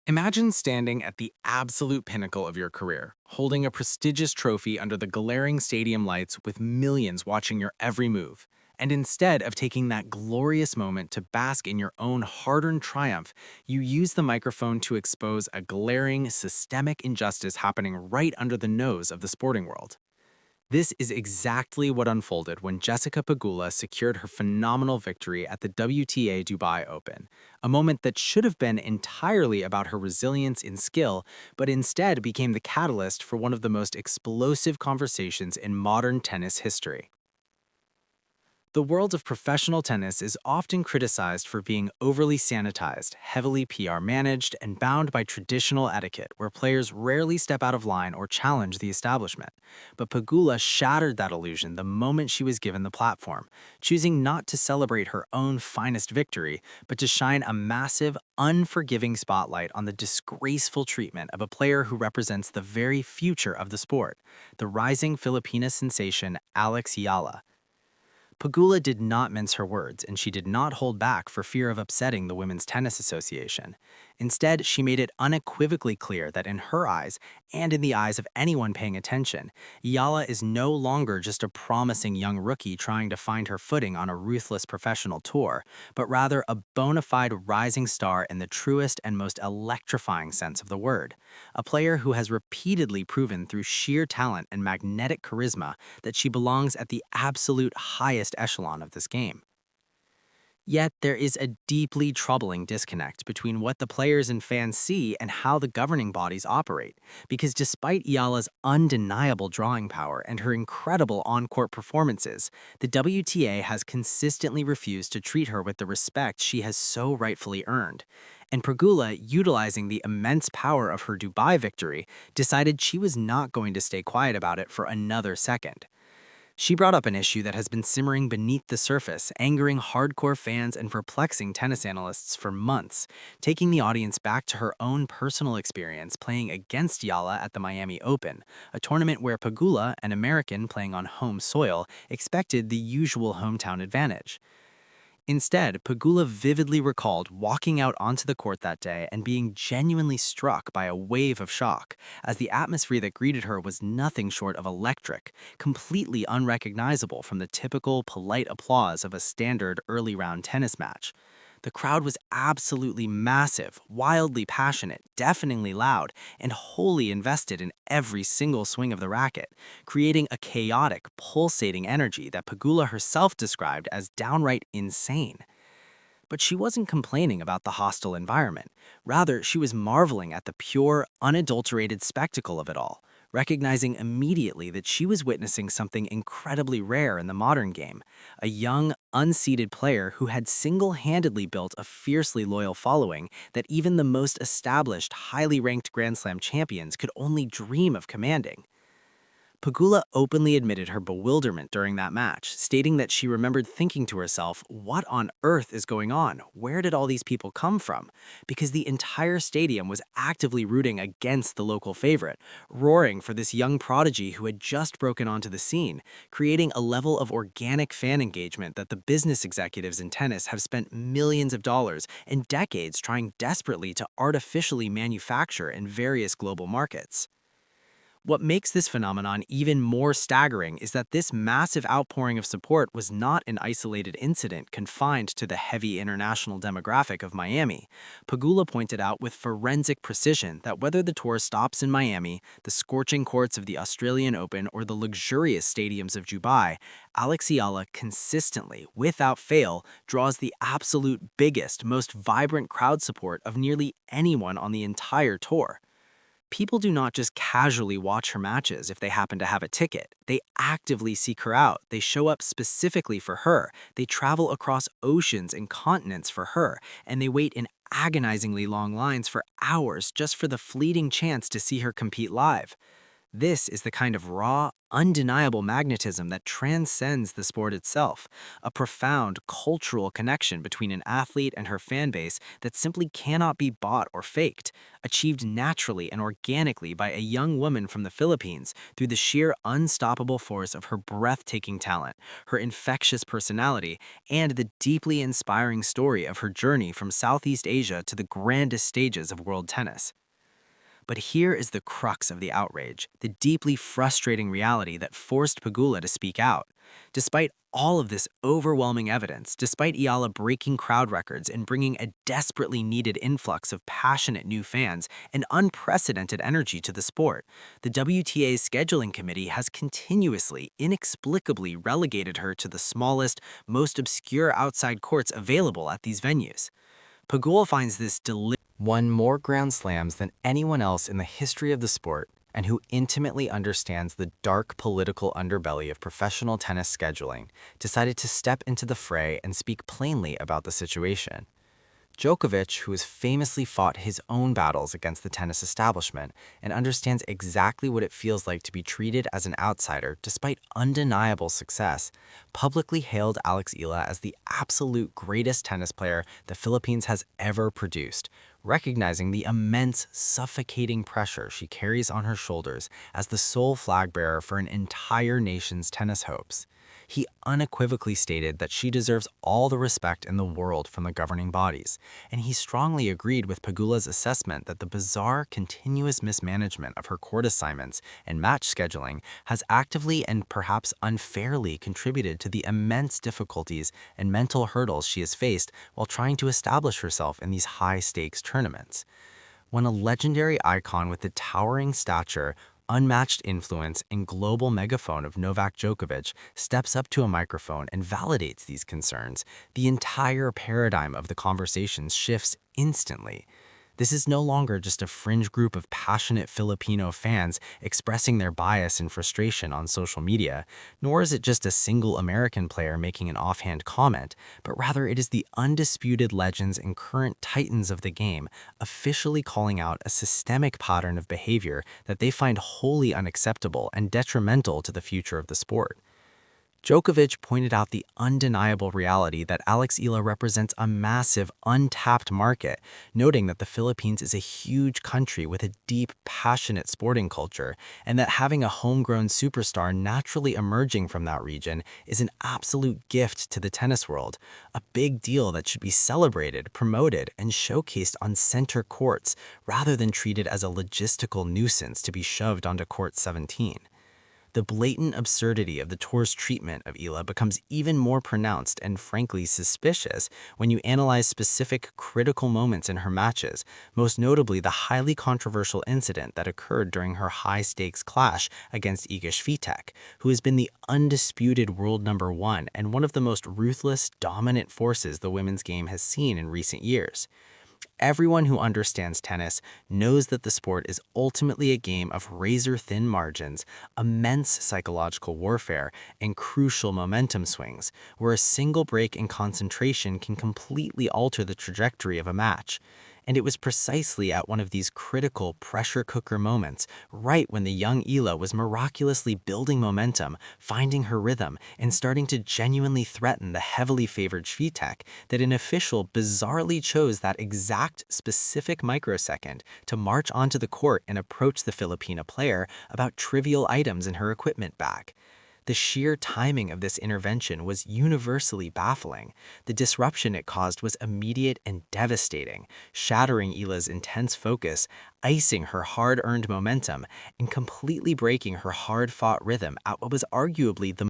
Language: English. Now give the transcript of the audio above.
Imagine standing at the absolute pinnacle of your career, holding a prestigious trophy under the glaring stadium lights with millions watching your every move. And instead of taking that glorious moment to bask in your own hard-earned triumph, you use the microphone to expose a glaring, systemic injustice happening right under the nose of the sporting world. This is exactly what unfolded when Jessica Pegula secured her phenomenal victory at the WTA Dubai Open, a moment that should have been entirely about her resilience in skill, but instead became the catalyst for one of the most explosive conversations in modern tennis history. The world of professional tennis is often criticized for being overly sanitized, heavily PR managed, and bound by traditional etiquette where players rarely step out of line or challenge the establishment. But Pegula shattered that illusion the moment she was given the platform, choosing not to celebrate her own finest victory, but to shine a massive, unforgiving spotlight on the disgraceful treatment of a player who represents the very future of the sport, the rising Filipina sensation Alex Eala. Pegula did not mince her words, and she did not hold back for fear of upsetting the Women's Tennis Association. Instead, she made it unequivocally clear that in her eyes, and in the eyes of anyone paying attention, Yala is no longer just a promising young rookie trying to find her footing on a ruthless professional tour, but rather a bona fide rising star in the truest and most electrifying sense of the word. A player who has repeatedly proven through sheer talent and magnetic charisma that she belongs at the absolute highest echelon of this game. Yet there is a deeply troubling disconnect between what the players and fans see and how the governing bodies operate, because despite Iala's undeniable drawing power and her incredible on-court performances, the WTA has consistently refused to treat her with the respect she has so rightfully earned. And Pegula, utilizing the immense power of her Dubai victory, decided she was not going to stay quiet about it for another second. She brought up an issue that has been simmering beneath the surface, angering hardcore fans and perplexing tennis analysts for months, taking the audience back to her own personal experience playing against Yala at the Miami Open, a tournament where Pegula, an American playing on home soil, expected the usual hometown advantage. Instead, Pegula vividly recalled walking out onto the court that day and being genuinely struck by a wave of shock, as the atmosphere that greeted her was nothing short of electric, completely unrecognizable from the typical polite applause of a standard early round tennis match. The crowd was absolutely massive, wildly passionate, deafeningly loud, and wholly invested in every single swing of the racket, creating a chaotic, pulsating energy that Pegula herself described as downright insane. But she wasn't complaining about the hostile environment. Rather, she was marveling at the pure, unadulterated spectacle of it all, recognizing immediately that she was witnessing something incredibly rare in the modern game, a young, unseeded player who had single-handedly built a fiercely loyal following that even the most established, highly ranked Grand Slam champions could only dream of commanding. Pegula openly admitted her bewilderment during that match, stating that she remembered thinking to herself, what on earth is going on? Where did all these people come from? Because the entire stadium was actively rooting against the local favorite, roaring for this young prodigy who had just broken onto the scene, creating a level of organic fan engagement that the business executives in tennis have spent millions of dollars and decades trying desperately to artificially manufacture in various global markets. What makes this phenomenon even more staggering is that this massive outpouring of support was not an isolated incident confined to the heavy international demographic of Miami. Pegula pointed out with forensic precision that whether the tour stops in Miami, the scorching courts of the Australian Open, or the luxurious stadiums of Dubai, Alex Eala consistently, without fail, draws the absolute biggest, most vibrant crowd support of nearly anyone on the entire tour. People do not just casually watch her matches if they happen to have a ticket. They actively seek her out. They show up specifically for her. They travel across oceans and continents for her, and they wait in agonizingly long lines for hours just for the fleeting chance to see her compete live. This is the kind of raw, undeniable magnetism that transcends the sport itself, a profound cultural connection between an athlete and her fan base that simply cannot be bought or faked, achieved naturally and organically by a young woman from the Philippines through the sheer unstoppable force of her breathtaking talent, her infectious personality, and the deeply inspiring story of her journey from Southeast Asia to the grandest stages of world tennis. But here is the crux of the outrage, the deeply frustrating reality that forced Pegula to speak out. Despite all of this overwhelming evidence, despite Eala breaking crowd records and bringing a desperately needed influx of passionate new fans and unprecedented energy to the sport, the WTA's scheduling committee has continuously, inexplicably relegated her to the smallest, most obscure outside courts available at these venues. Pagul finds this won more Grand Slams than anyone else in the history of the sport, and who intimately understands the dark political underbelly of professional tennis scheduling, decided to step into the fray and speak plainly about the situation. Djokovic, who has famously fought his own battles against the tennis establishment and understands exactly what it feels like to be treated as an outsider despite undeniable success, publicly hailed Alex Eala as the absolute greatest tennis player the Philippines has ever produced, recognizing the immense, suffocating pressure she carries on her shoulders as the sole flag bearer for an entire nation's tennis hopes. He unequivocally stated that she deserves all the respect in the world from the governing bodies, and he strongly agreed with Pegula's assessment that the bizarre, continuous mismanagement of her court assignments and match scheduling has actively and perhaps unfairly contributed to the immense difficulties and mental hurdles she has faced while trying to establish herself in these high-stakes tournaments. When a legendary icon with the towering stature, unmatched influence, and global megaphone of Novak Djokovic steps up to a microphone and validates these concerns, the entire paradigm of the conversation shifts instantly. This is no longer just a fringe group of passionate Filipino fans expressing their bias and frustration on social media, nor is it just a single American player making an offhand comment, but rather it is the undisputed legends and current titans of the game officially calling out a systemic pattern of behavior that they find wholly unacceptable and detrimental to the future of the sport. Djokovic pointed out the undeniable reality that Alex Eala represents a massive, untapped market, noting that the Philippines is a huge country with a deep, passionate sporting culture, and that having a homegrown superstar naturally emerging from that region is an absolute gift to the tennis world, a big deal that should be celebrated, promoted, and showcased on center courts rather than treated as a logistical nuisance to be shoved onto court 17. The blatant absurdity of the tour's treatment of Eala becomes even more pronounced and frankly suspicious when you analyze specific critical moments in her matches, most notably the highly controversial incident that occurred during her high-stakes clash against Iga Swiatek, who has been the undisputed world number one and one of the most ruthless, dominant forces the women's game has seen in recent years. Everyone who understands tennis knows that the sport is ultimately a game of razor-thin margins, immense psychological warfare, and crucial momentum swings, where a single break in concentration can completely alter the trajectory of a match. And it was precisely at one of these critical pressure cooker moments, right when the young Eala was miraculously building momentum, finding her rhythm, and starting to genuinely threaten the heavily favored Swiatek, that an official bizarrely chose that exact specific microsecond to march onto the court and approach the Filipina player about trivial items in her equipment bag. The sheer timing of this intervention was universally baffling. The disruption it caused was immediate and devastating, shattering Eala's intense focus, icing her hard-earned momentum, and completely breaking her hard-fought rhythm at what was arguably the